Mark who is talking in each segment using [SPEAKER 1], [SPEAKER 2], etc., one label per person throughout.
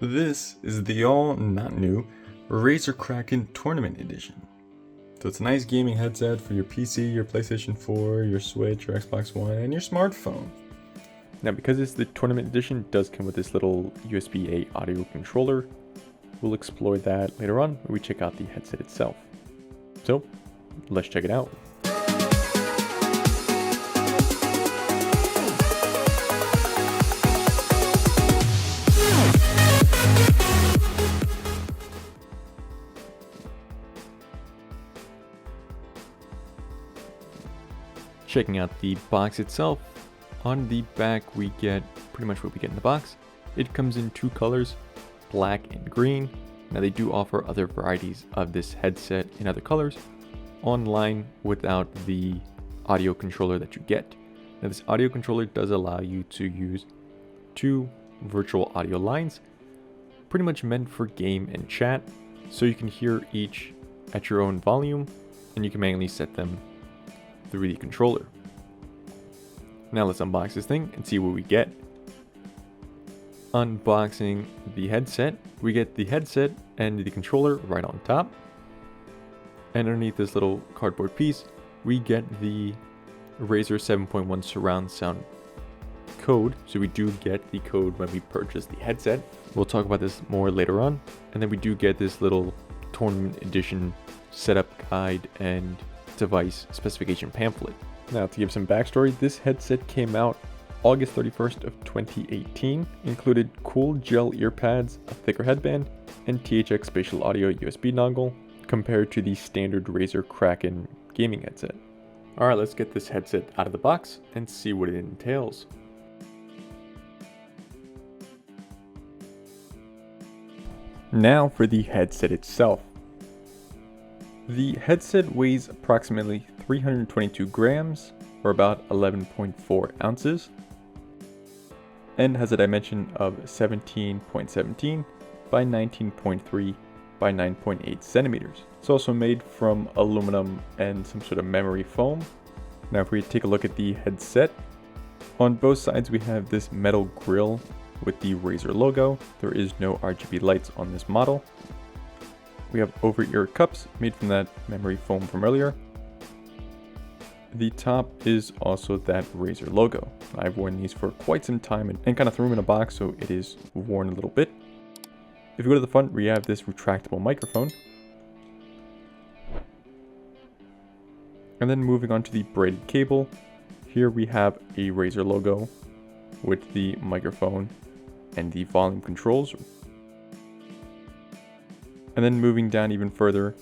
[SPEAKER 1] This is the all not new Razer Kraken Tournament Edition. So it's a nice gaming headset for your PC, your PlayStation 4, your Switch, your Xbox One, and your smartphone.
[SPEAKER 2] Now, because it's the Tournament Edition, it does come with this little USB-A audio controller. We'll explore that later on when we check out the headset itself. So, let's check it out. Checking out the box itself. On the back we get pretty much what we get in the box. It comes in two colors, black and green. Now they do offer other varieties of this headset in other colors online without the audio controller that you get. Now this audio controller does allow you to use two virtual audio lines, pretty much meant for game and chat, so you can hear each at your own volume and you can manually set them through the controller. Now let's unbox this thing and see what we get. Unboxing the headset, we get the headset and the controller right on top. And underneath this little cardboard piece, we get the Razer 7.1 surround sound code. So we do get the code when we purchase the headset. We'll talk about this more later on. And then we do get this little Tournament Edition setup guide and device specification pamphlet. Now to give some backstory, this headset came out August 31st of 2018, included cool gel ear pads, a thicker headband, and THX Spatial audio USB dongle, compared to the standard Razer Kraken gaming headset. Alright, let's get this headset out of the box and see what it entails. Now for the headset itself. The headset weighs approximately 322 grams, or about 11.4 ounces, and has a dimension of 17.17 by 19.3 by 9.8 centimeters. It's also made from aluminum and some sort of memory foam. Now if we take a look at the headset, on both sides we have this metal grille with the Razer logo. There is no RGB lights on this model. We have over-ear cups made from that memory foam from earlier. The top is also that Razer logo. I've worn these for quite some time and kind of threw them in a box, so it is worn a little bit. If you go to the front, we have this retractable microphone. And then moving on to the braided cable, here we have a Razer logo with the microphone and the volume controls. And then moving down even further,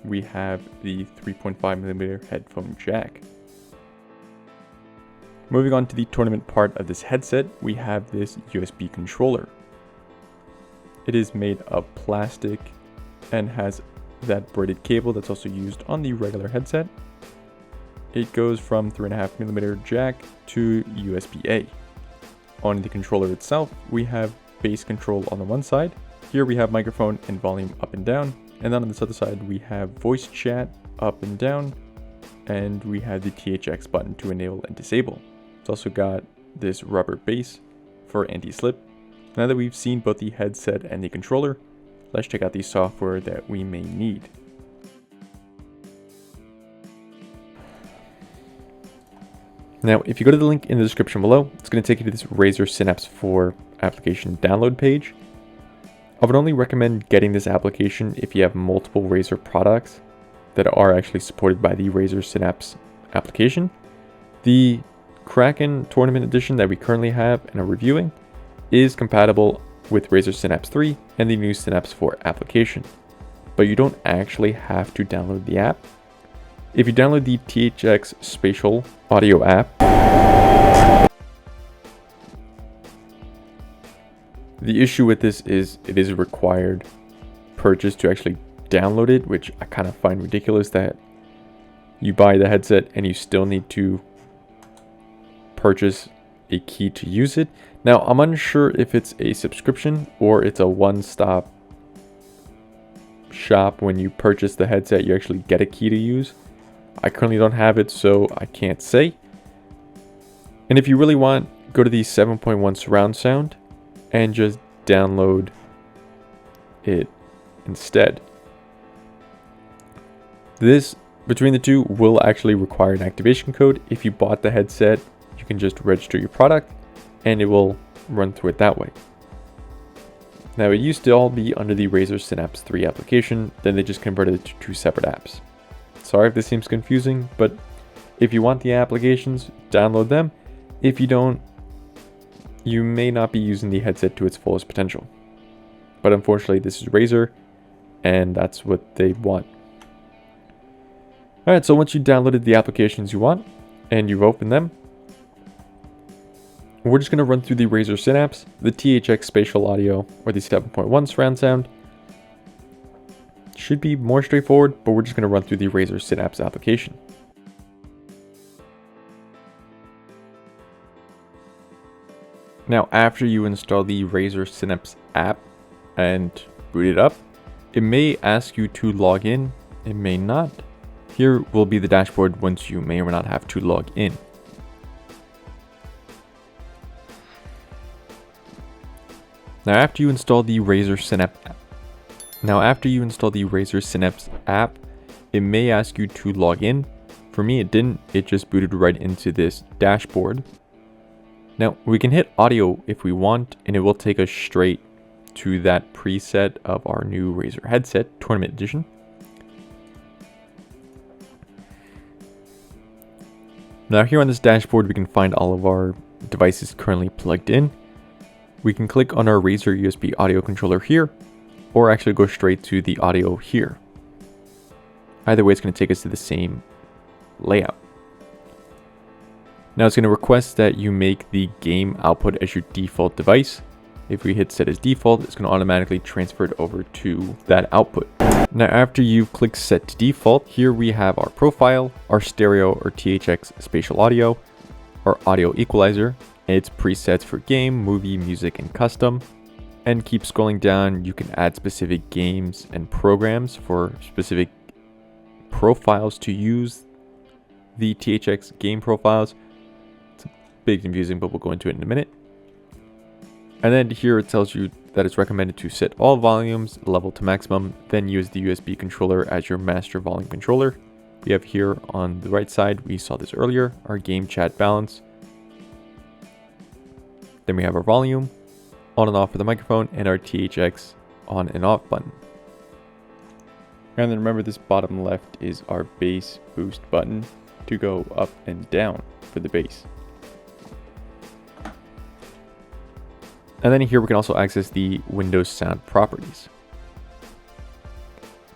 [SPEAKER 2] we have the 3.5mm headphone jack. Moving on to the tournament part of this headset, we have this USB controller. It is made of plastic and has that braided cable that's also used on the regular headset. It goes from 3.5mm jack to USB-A. On the controller itself, we have bass control on the one side. Here we have microphone and volume up and down, and then on this other side we have voice chat up and down, and we have the THX button to enable and disable. It's also got this rubber base for anti-slip. Now that we've seen both the headset and the controller, let's check out the software that we may need. Now if you go to the link in the description below, it's going to take you to this Razer Synapse 4 application download page. I would only recommend getting this application if you have multiple Razer products that are actually supported by the Razer Synapse application. The Kraken Tournament Edition that we currently have and are reviewing is compatible with Razer Synapse 3 and the new Synapse 4 application, but you don't actually have to download the app. If you download the THX Spatial audio app, the issue with this is it is a required purchase to actually download it, which I kind of find ridiculous that you buy the headset and you still need to purchase a key to use it. Now, I'm unsure if it's a subscription or it's a one-stop shop. When you purchase the headset, you actually get a key to use. I currently don't have it, so I can't say. And if you really want, go to the 7.1 surround sound and just download it instead. This, between the two, will actually require an activation code. If you bought the headset, you can just register your product and it will run through it that way. Now, it used to all be under the Razer Synapse 3 application, then they just converted it to 2 separate apps. Sorry if this seems confusing, but if you want the applications, download them. If you don't, you may not be using the headset to its fullest potential. But unfortunately, this is Razer, and that's what they want. Alright, so once you downloaded the applications you want, and you've opened them, we're just going to run through the Razer Synapse, the THX Spatial Audio, or the 7.1 surround sound. Should be more straightforward, but we're just going to run through the Razer Synapse application. Now, after you install the Razer Synapse app and boot it up, it may ask you to log in, it may not. Here will be the dashboard once you may or may not have to log in. Now, after you install the Razer Synapse app, it may ask you to log in. For me, it didn't. It just booted right into this dashboard. Now, we can hit audio if we want, and it will take us straight to that preset of our new Razer headset, Tournament Edition. Now, here on this dashboard, we can find all of our devices currently plugged in. We can click on our Razer USB audio controller here, or actually go straight to the audio here. Either way, it's going to take us to the same layout. Now it's going to request that you make the game output as your default device. If we hit set as default, it's going to automatically transfer it over to that output. Now after you've clicked set to default, here we have our profile, our stereo or THX spatial audio, our audio equalizer, its presets for game, movie, music, and custom. And keep scrolling down, you can add specific games and programs for specific profiles to use the THX game profiles. It's a bit confusing, but we'll go into it in a minute. And then here it tells you that it's recommended to set all volumes level to maximum, then use the USB controller as your master volume controller. We have here on the right side, we saw this earlier, our game chat balance. Then we have our volume, on and off for the microphone, and our THX on and off button. And then remember, this bottom left is our bass boost button to go up and down for the bass. And then here we can also access the Windows sound properties.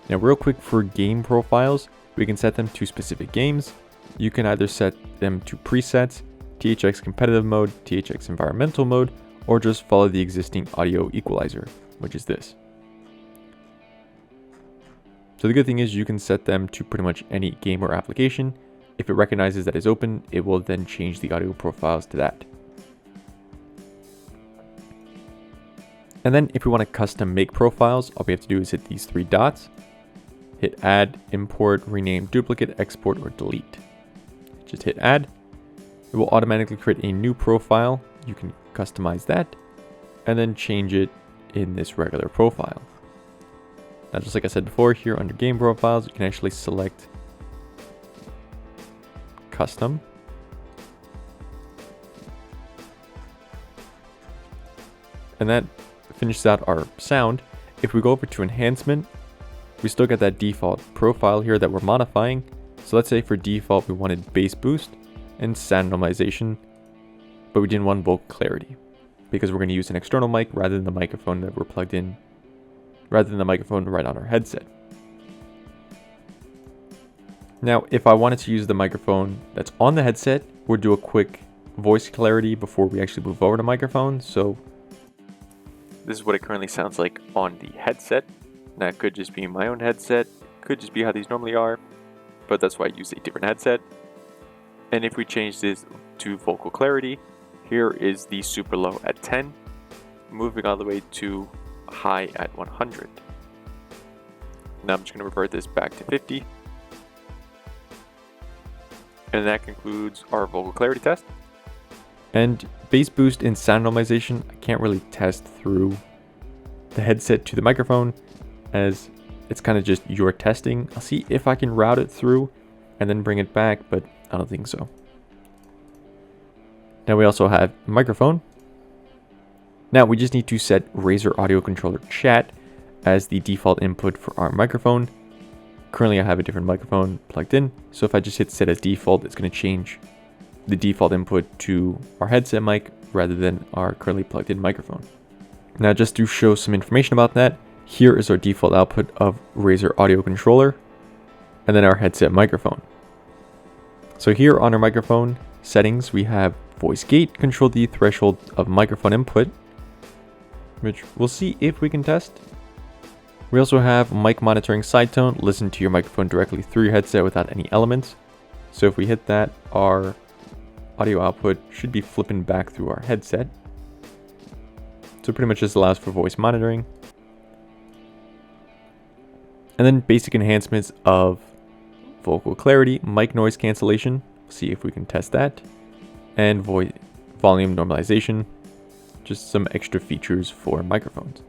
[SPEAKER 2] Now real quick, for game profiles, we can set them to specific games. You can either set them to presets, THX competitive mode, THX environmental mode, or just follow the existing audio equalizer, which is this. So the good thing is you can set them to pretty much any game or application. If it recognizes that it's open, it will then change the audio profiles to that. And then if we want to custom make profiles, all we have to do is hit these three dots, hit add, import, rename, duplicate, export, or delete. Just hit add. It will automatically create a new profile. You can customize that and then change it in this regular profile. Now, just like I said before, here under game profiles, you can actually select custom. And that finishes out our sound. If we go over to enhancement, we still get that default profile here that we're modifying. So let's say for default, we wanted bass boost and sound normalization, but we didn't want vocal clarity because we're going to use an external mic rather than the microphone that we're plugged in, rather than the microphone right on our headset. Now, if I wanted to use the microphone that's on the headset, we'll do a quick voice clarity before we actually move over to microphone. So this is what it currently sounds like on the headset. Now, it could just be my own headset, could just be how these normally are, but that's why I use a different headset. And if we change this to vocal clarity, here is the super low at 10, moving all the way to high at 100. Now I'm just going to revert this back to 50. And that concludes our vocal clarity test. And bass boost and sound normalization, I can't really test through the headset to the microphone, as it's kind of just your testing. I'll see if I can route it through and then bring it back, but I don't think so. Now we also have microphone. Now we just need to set Razer Audio Controller Chat as the default input for our microphone. Currently I have a different microphone plugged in, so if I just hit set as default, it's going to change the default input to our headset mic rather than our currently plugged in microphone. Now just to show some information about that, here is our default output of Razer Audio Controller and then our headset microphone. So here on our microphone settings, we have voice gate, control the threshold of microphone input, which we'll see if we can test. We also have mic monitoring side tone, listen to your microphone directly through your headset without any elements. So if we hit that, our audio output should be flipping back through our headset. So pretty much just allows for voice monitoring. And then basic enhancements of vocal clarity, mic noise cancellation, see if we can test that, and volume normalization, just some extra features for microphones.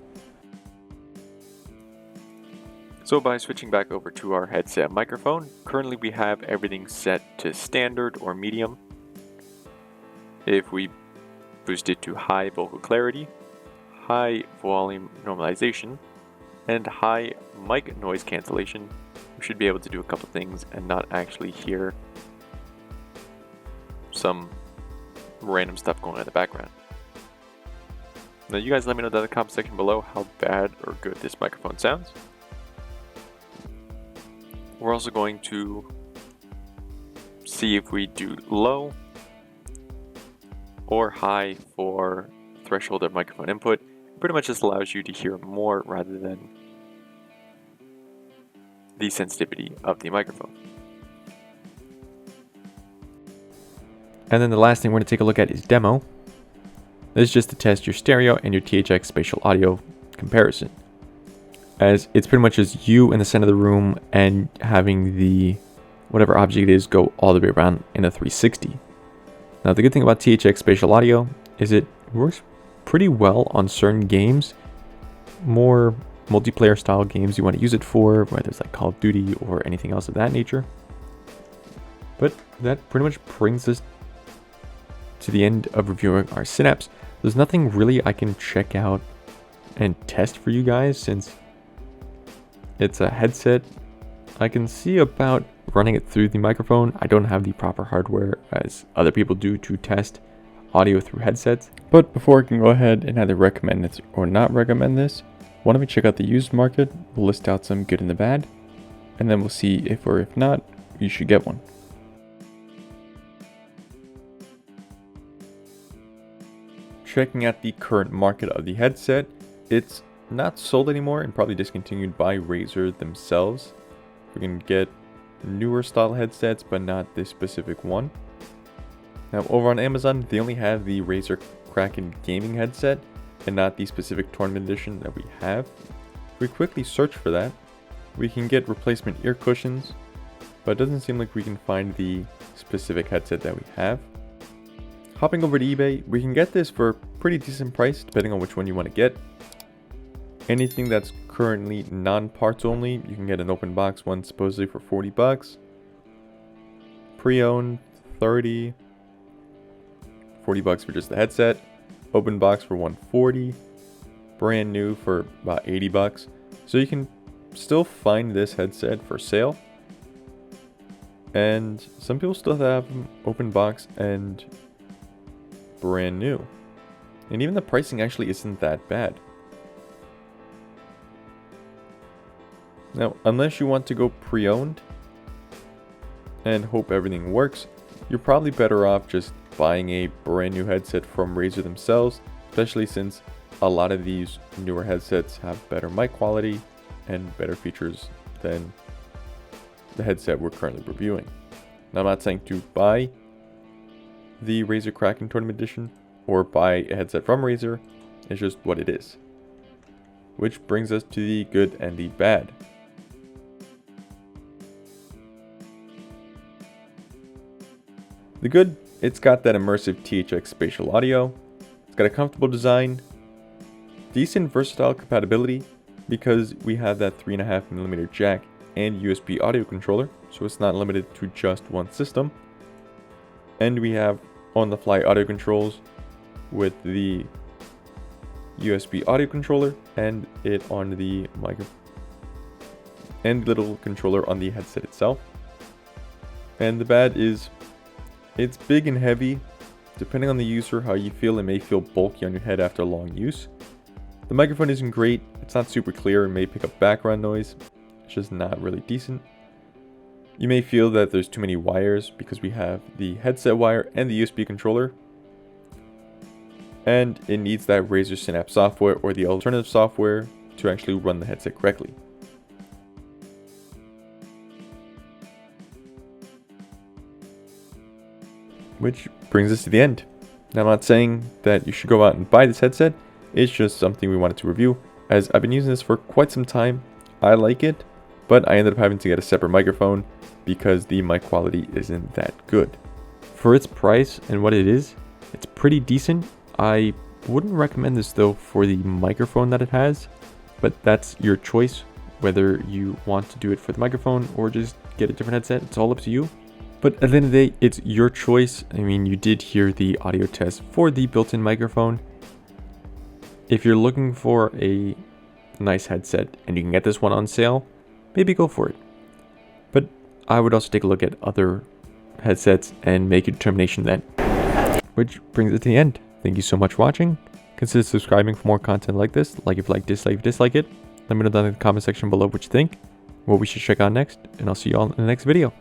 [SPEAKER 2] So by switching back over to our headset microphone, currently we have everything set to standard or medium. If we boost it to high vocal clarity, high volume normalization, and high mic noise cancellation, we should be able to do a couple things and not actually hear some random stuff going on in the background. Now you guys let me know down in the comment section below how bad or good this microphone sounds. We're also going to see if we do low or high for threshold of microphone input. It pretty much just allows you to hear more rather than the sensitivity of the microphone. And then the last thing we're going to take a look at is demo. This is just to test your stereo and your THX Spatial audio comparison, as it's pretty much just you in the center of the room and having the whatever object it is go all the way around in a 360. Now the good thing about THX Spatial audio is it works pretty well on certain games, more multiplayer style games you want to use it for, whether it's like Call of Duty or anything else of that nature. But that pretty much brings us to the end of reviewing our Synapse. There's nothing really I can check out and test for you guys since it's a headset. I can see about running it through the microphone. I don't have the proper hardware as other people do to test audio through headsets. But before I can go ahead and either recommend this or not recommend this, why don't we check out the used market? We'll list out some good and the bad, and then we'll see if or if not you should get one. Checking out the current market of the headset, it's not sold anymore and probably discontinued by Razer themselves. We can get newer style headsets, but not this specific one. Now over on Amazon, they only have the Razer Kraken gaming headset and not the specific tournament edition that we have. If we quickly search for that, we can get replacement ear cushions, but it doesn't seem like we can find the specific headset that we have. Hopping over to eBay, we can get this for a pretty decent price depending on which one you want to get. Anything that's currently non-parts only, you can get an open box one supposedly for 40 bucks. Pre-owned, 30. 40 bucks for just the headset. Open box for 140. Brand new for about 80 bucks. So you can still find this headset for sale. And some people still have them open box and brand new. And even the pricing actually isn't that bad. Now, unless you want to go pre-owned and hope everything works, you're probably better off just buying a brand new headset from Razer themselves, especially since a lot of these newer headsets have better mic quality and better features than the headset we're currently reviewing. Now, I'm not saying to buy the Razer Kraken Tournament Edition or buy a headset from Razer, it's just what it is. Which brings us to the good and the bad. The good, it's got that immersive THX spatial audio, it's got a comfortable design, decent versatile compatibility because we have that 3.5mm jack and USB audio controller, so it's not limited to just one system. And we have on-the-fly audio controls with the USB audio controller and it on the microphone and little controller on the headset itself. And the bad is it's big and heavy. Depending on the user, how you feel, it may feel bulky on your head after long use. The microphone isn't great, it's not super clear, it may pick up background noise, it's just not really decent. You may feel that there's too many wires because we have the headset wire and the USB controller. And it needs that Razer Synapse software or the alternative software to actually run the headset correctly. Which brings us to the end. Now, I'm not saying that you should go out and buy this headset, it's just something we wanted to review, as I've been using this for quite some time. I like it, but I ended up having to get a separate microphone because the mic quality isn't that good. For its price and what it is, it's pretty decent. I wouldn't recommend this though for the microphone that it has, but that's your choice, whether you want to do it for the microphone or just get a different headset. It's all up to you. But at the end of the day, it's your choice. I mean, you did hear the audio test for the built-in microphone. If you're looking for a nice headset and you can get this one on sale, maybe go for it. But I would also take a look at other headsets and make a determination then. Which brings it to the end. Thank you so much for watching. Consider subscribing for more content like this. Like if you like, dislike if you dislike it. Let me know down in the comment section below what you think, what we should check out next, and I'll see you all in the next video.